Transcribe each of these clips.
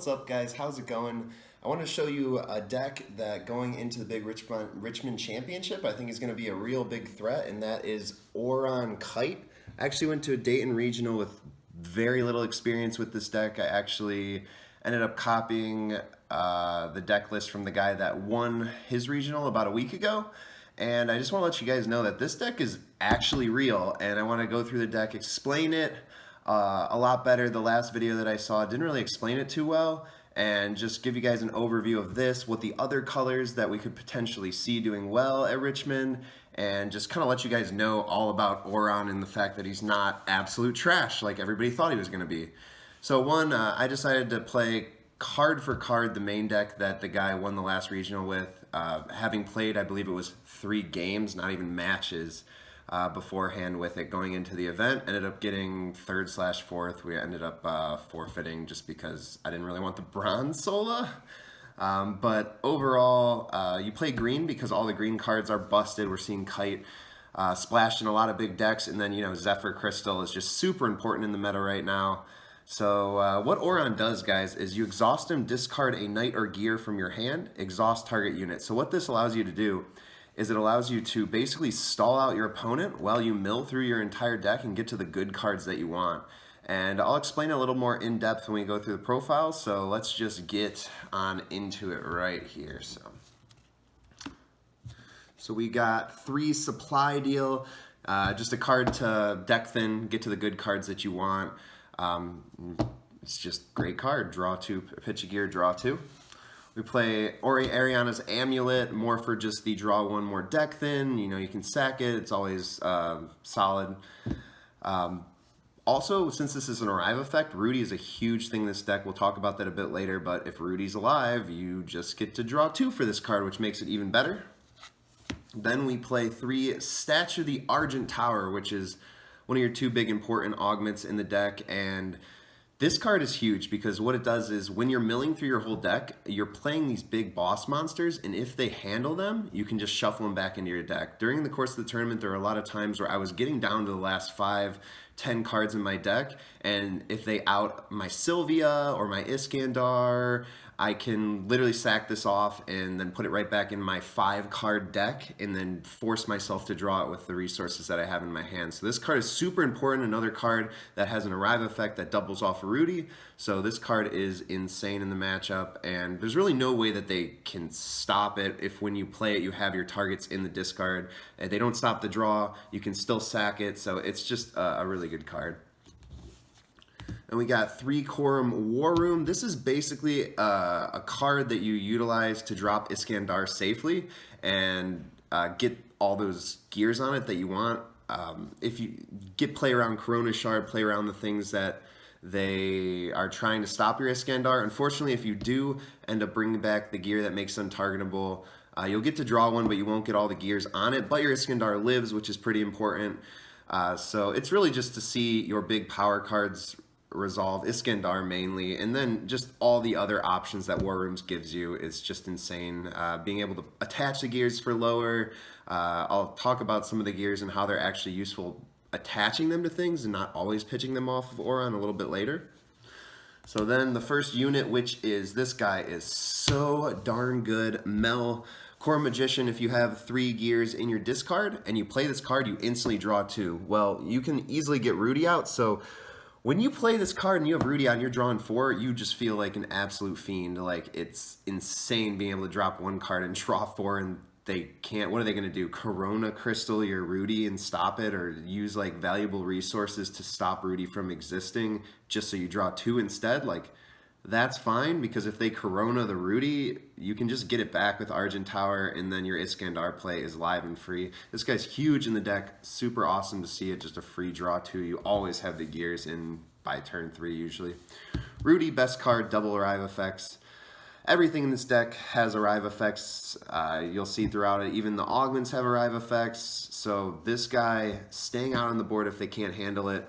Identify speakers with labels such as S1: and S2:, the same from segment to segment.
S1: What's up, guys? How's it going? I want to show you a deck that going into the big Richmond Championship I think is going to be a real big threat, and that is Auron Kyte. I actually went to a Dayton regional with very little experience with this deck. I actually ended up copying the deck list from the guy that won his regional about a week ago. And I just want to let you guys know that this deck is actually real, and I want to go through the deck, explain it a lot better. The last video that I saw didn't really explain it too well, and just give you guys an overview of this, what the other colors that we could potentially see doing well at Richmond, and just kind of let you guys know all about Oran and the fact that he's not absolute trash like everybody thought he was going to be. So I decided to play card for card the main deck that the guy won the last regional with, having played, I believe it was 3 games, not even matches, beforehand with it going into the event. Ended up getting 3rd/4th. We ended up forfeiting just because I didn't really want the bronze Sola. But overall, you play green because all the green cards are busted. We're seeing Kite splashed in a lot of big decks, and then, you know, Zephyr Crystal is just super important in the meta right now. So what Oran does, guys, is you exhaust him, discard a knight or gear from your hand, exhaust target unit. So what this allows you to do is it allows you to basically stall out your opponent while you mill through your entire deck and get to the good cards that you want. And I'll explain a little more in depth when we go through the profiles, so let's just get on into it right here. So we got 3 supply deal, just a card to deck thin, get to the good cards that you want. It's just great card. Draw 2, pitch a gear, draw 2. We play Ariana's Amulet, more for just the draw 1 more deck thin. You know, you can sack it. It's always solid. Also, since this is an Arrive effect, Rudy is a huge thing in this deck. We'll talk about that a bit later, but if Rudy's alive, you just get to draw 2 for this card, which makes it even better. Then we play 3 Statue of the Argent Tower, which is one of your 2 big important augments in the deck, and this card is huge because what it does is when you're milling through your whole deck, you're playing these big boss monsters, and if they handle them, you can just shuffle them back into your deck. During the course of the tournament, there were a lot of times where I was getting down to the last 5, 10 cards in my deck, and if they out my Sylvia or my Iskandar, I can literally sack this off and then put it right back in my 5-card deck and then force myself to draw it with the resources that I have in my hand. So this card is super important. Another card that has an Arrive effect that doubles off of Rudy. So this card is insane in the matchup, and there's really no way that they can stop it. If when you play it, you have your targets in the discard. They don't stop the draw. You can still sack it. So it's just a really good card. And we got 3 Quorum War Room. This is basically a card that you utilize to drop Iskandar safely and get all those gears on it that you want. If you play around Corona Shard, play around the things that they are trying to stop your Iskandar. Unfortunately, if you do end up bringing back the gear that makes them targetable, you'll get to draw 1, but you won't get all the gears on it. But your Iskandar lives, which is pretty important. So it's really just to see your big power cards resolve, Iskandar mainly, and then just all the other options that War Rooms gives you is just insane. Being able to attach the gears for lower. I'll talk about some of the gears and how they're actually useful attaching them to things and not always pitching them off of Oran a little bit later. So then the first unit, which is this guy, is so darn good. Mel, Core Magician. If you have 3 gears in your discard and you play this card, you instantly draw 2. Well, you can easily get Rudy out, so when you play this card and you have Rudy out and you're drawing 4, you just feel like an absolute fiend. Like, it's insane being able to drop 1 card and draw 4, and they can't. What are they going to do? Corona Crystal your Rudy and stop it, or use like valuable resources to stop Rudy from existing just so you draw 2 instead? Like, that's fine, because if they Corona the Rudy, you can just get it back with Argent Tower, and then your Iskandar play is live and free. This guy's huge in the deck. Super awesome to see it. Just a free draw 2. You always have the gears in by turn 3 usually. Rudy, best card, double Arrive effects. Everything in this deck has Arrive effects. You'll see throughout it. Even the augments have Arrive effects. So this guy staying out on the board if they can't handle it,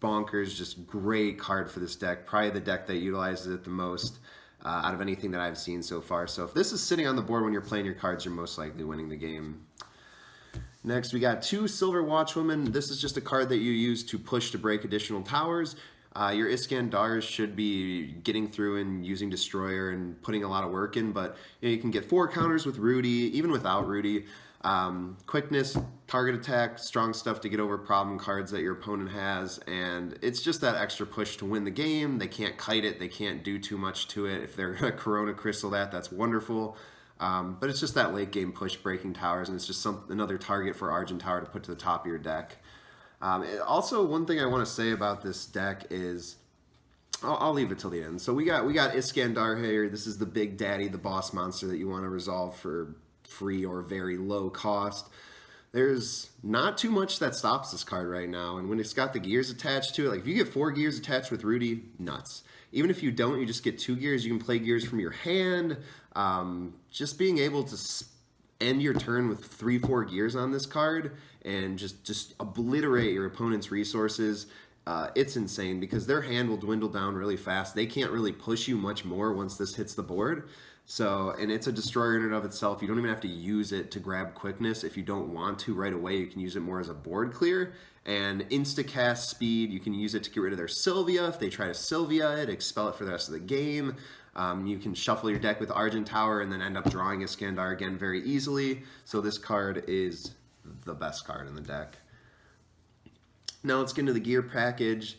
S1: bonkers. Just great card for this deck. Probably the deck that utilizes it the most out of anything that I've seen so far. So if this is sitting on the board when you're playing your cards, you're most likely winning the game. Next, we got 2 Silver Watchwomen. This is just a card that you use to push to break additional towers. Your Iskandars should be getting through and using Destroyer and putting a lot of work in, but you can get 4 counters with Rudy, even without Rudy. Quickness, target attack, strong stuff to get over problem cards that your opponent has, and it's just that extra push to win the game. They can't kite it, they can't do too much to it. If they're a Corona Crystal that's wonderful. But it's just that late game push breaking towers, and it's just another target for Argent Tower to put to the top of your deck. Also, one thing I want to say about this deck is, I'll leave it till the end. So we got Iskandar here. This is the big daddy, the boss monster that you want to resolve for free or very low cost. There's not too much that stops this card right now, and when it's got the gears attached to it, like if you get 4 gears attached with Rudy, nuts. Even if you don't, you just get 2 gears. You can play gears from your hand. Just being able to end your turn with 3-4 gears on this card and just obliterate your opponent's resources. It's insane because their hand will dwindle down really fast. They can't really push you much more once this hits the board. So, and it's a destroyer in and of itself. You don't even have to use it to grab quickness. If you don't want to right away, you can use it more as a board clear. And insta-cast speed, you can use it to get rid of their Sylvia. If they try to Sylvia it, expel it for the rest of the game. You can shuffle your deck with Argent Tower and then end up drawing Iskandar again very easily. So this card is the best card in the deck. Now let's get into the gear package.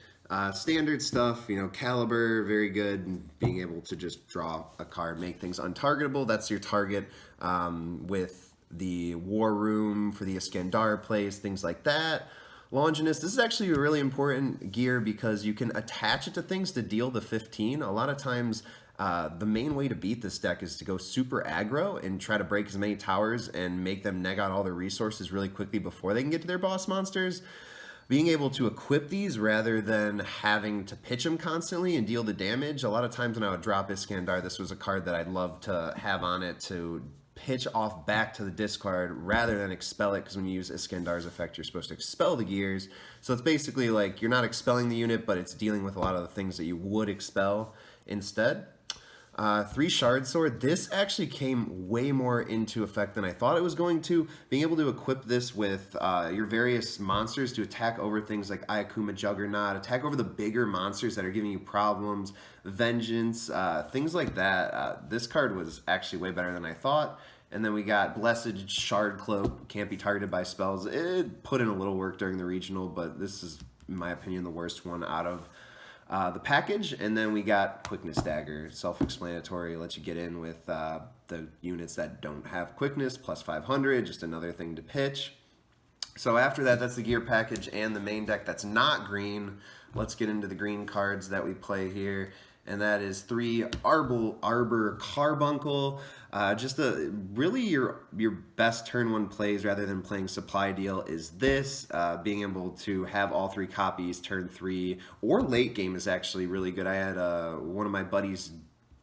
S1: Standard stuff, Caliber, very good, and being able to just draw a card, make things untargetable. That's your target with the War Room for the Iskandar plays, things like that. Longinus, this is actually a really important gear because you can attach it to things to deal the 15. A lot of times, the main way to beat this deck is to go super aggro and try to break as many towers and make them neg out all their resources really quickly before they can get to their boss monsters. Being able to equip these rather than having to pitch them constantly and deal the damage. A lot of times when I would drop Iskandar, this was a card that I'd love to have on it to pitch off back to the discard rather than expel it, because when you use Iskandar's effect, you're supposed to expel the gears. So it's basically like you're not expelling the unit, but it's dealing with a lot of the things that you would expel instead. 3 Shard Sword. This actually came way more into effect than I thought it was going to. Being able to equip this with your various monsters to attack over things like Ayakuma Juggernaut, attack over the bigger monsters that are giving you problems, Vengeance, things like that. This card was actually way better than I thought. And then we got Blessed Shard Cloak, can't be targeted by spells. It put in a little work during the regional, but this is, in my opinion, the worst one out of the package. And then we got Quickness Dagger, self-explanatory, lets you get in with the units that don't have quickness, plus 500, just another thing to pitch. So after that, that's the gear package and the main deck that's not green. Let's get into the green cards that we play here. And that is 3 Arbor Carbuncle. Just really your best turn 1 plays rather than playing Supply Deal is this. Being able to have all 3 copies turn 3 or late game is actually really good. I had one of my buddies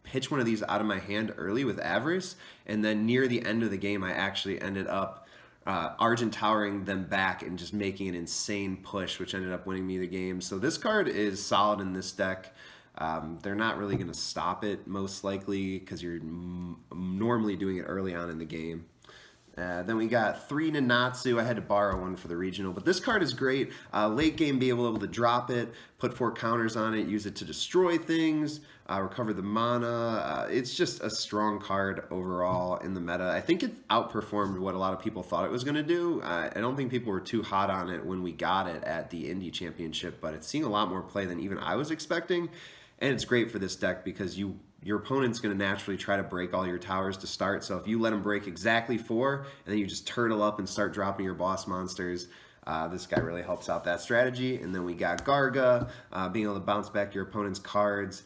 S1: pitch one of these out of my hand early with Avarice, and then near the end of the game I actually ended up Argent Towering them back and just making an insane push, which ended up winning me the game. So this card is solid in this deck. They're not really going to stop it, most likely, because you're normally doing it early on in the game. Then we got 3 Nanatsu. I had to borrow one for the regional, but this card is great. Late game, be able to drop it, put 4 counters on it, use it to destroy things, recover the mana. It's just a strong card overall in the meta. I think it outperformed what a lot of people thought it was going to do. I don't think people were too hot on it when we got it at the Indie Championship, but it's seeing a lot more play than even I was expecting. And it's great for this deck because your opponent's going to naturally try to break all your towers to start. So if you let them break exactly 4, and then you just turtle up and start dropping your boss monsters, this guy really helps out that strategy. And then we got Garga, being able to bounce back your opponent's cards.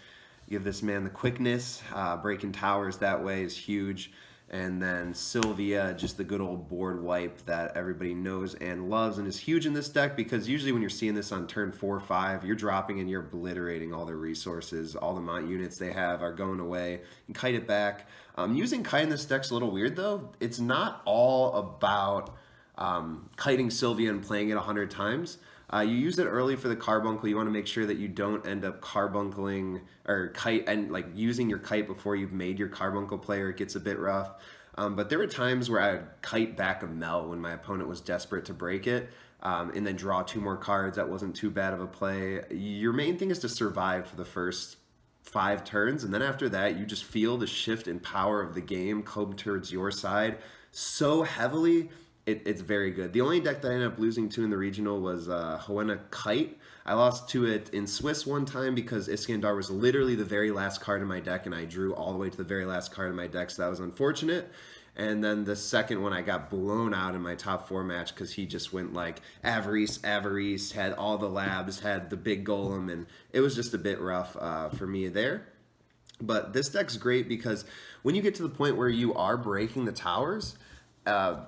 S1: Give this man the quickness. Breaking towers that way is huge. And then Sylvia, just the good old board wipe that everybody knows and loves and is huge in this deck, because usually when you're seeing this on turn 4 or 5, you're dropping and you're obliterating all their resources. All the mount units they have are going away. And Kite it back. Using Kite in this deck's a little weird though. It's not all about kiting Sylvia and playing it 100 times. You use it early for the carbuncle. You want to make sure that you don't end up carbuncling or kite and like using your kite before you've made your carbuncle play, or it gets a bit rough. But there were times where I would kite back a melt when my opponent was desperate to break it, and then draw 2 more cards. That wasn't too bad of a play. Your main thing is to survive for the first 5 turns, and then after that, you just feel the shift in power of the game come towards your side so heavily. It's very good. The only deck that I ended up losing to in the regional was Auron Kyte. I lost to it in Swiss one time because Iskandar was literally the very last card in my deck, and I drew all the way to the very last card in my deck, so that was unfortunate. And then the second one, I got blown out in my top 4 match because he just went like Avarice, had all the labs, had the big golem, and it was just a bit rough for me there. But this deck's great because when you get to the point where you are breaking the towers,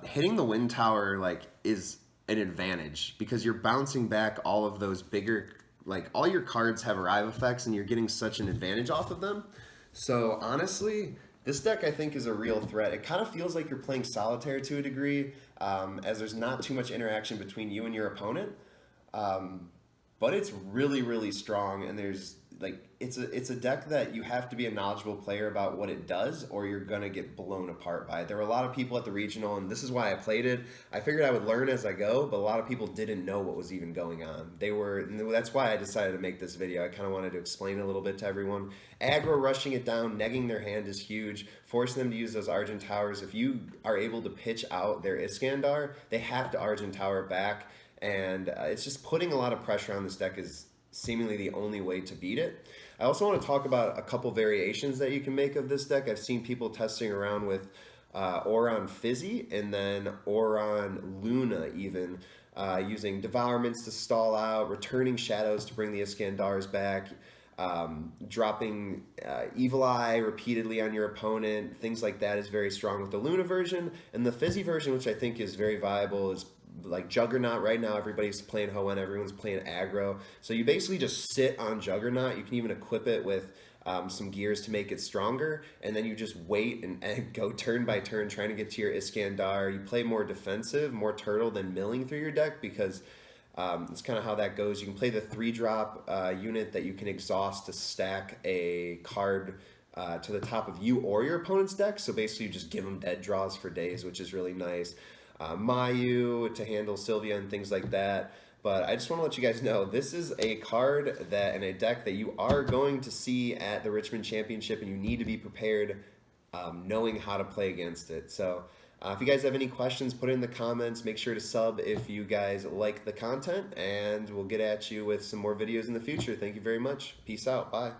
S1: hitting the wind tower like is an advantage because you're bouncing back all of those bigger, like all your cards have arrive effects and you're getting such an advantage off of them. So honestly, this deck I think is a real threat. It kind of feels like you're playing solitaire to a degree, as there's not too much interaction between you and your opponent. But it's really, really strong, and there's like it's a deck that you have to be a knowledgeable player about what it does, or you're gonna get blown apart by it. There were a lot of people at the regional, and this is why I played it. I figured I would learn as I go, but a lot of people didn't know what was even going on. That's why I decided to make this video. I kind of wanted to explain a little bit to everyone. Aggro rushing it down, negging their hand is huge, forcing them to use those Argent Towers. If you are able to pitch out their Iskandar, they have to Argent Tower back. And it's just putting a lot of pressure on this deck is seemingly the only way to beat it. I also want to talk about a couple variations that you can make of this deck. I've seen people testing around with Auron Fizzy and then Auron Luna even, using Devourments to stall out, returning Shadows to bring the Iskandars back, dropping Evil Eye repeatedly on your opponent. Things like that is very strong with the Luna version. And the Fizzy version, which I think is very viable, is like Juggernaut. Right now everybody's playing Hoenn, everyone's playing aggro, so you basically just sit on Juggernaut. You can even equip it with some gears to make it stronger, and then you just wait and go turn by turn trying to get to your Iskandar. You play more defensive, more turtle than milling through your deck, because it's kind of how that goes. You can play the 3-drop unit that you can exhaust to stack a card to the top of you or your opponent's deck, so basically you just give them dead draws for days, which is really nice. Mayu to handle Sylvia and things like that. But I just want to let you guys know, this is a card that and a deck that you are going to see at the Richmond Championship, and you need to be prepared, knowing how to play against it. So if you guys have any questions, put it in the comments. Make sure to sub if you guys like the content, and we'll get at you with some more videos in the future. Thank you very much. Peace out. Bye.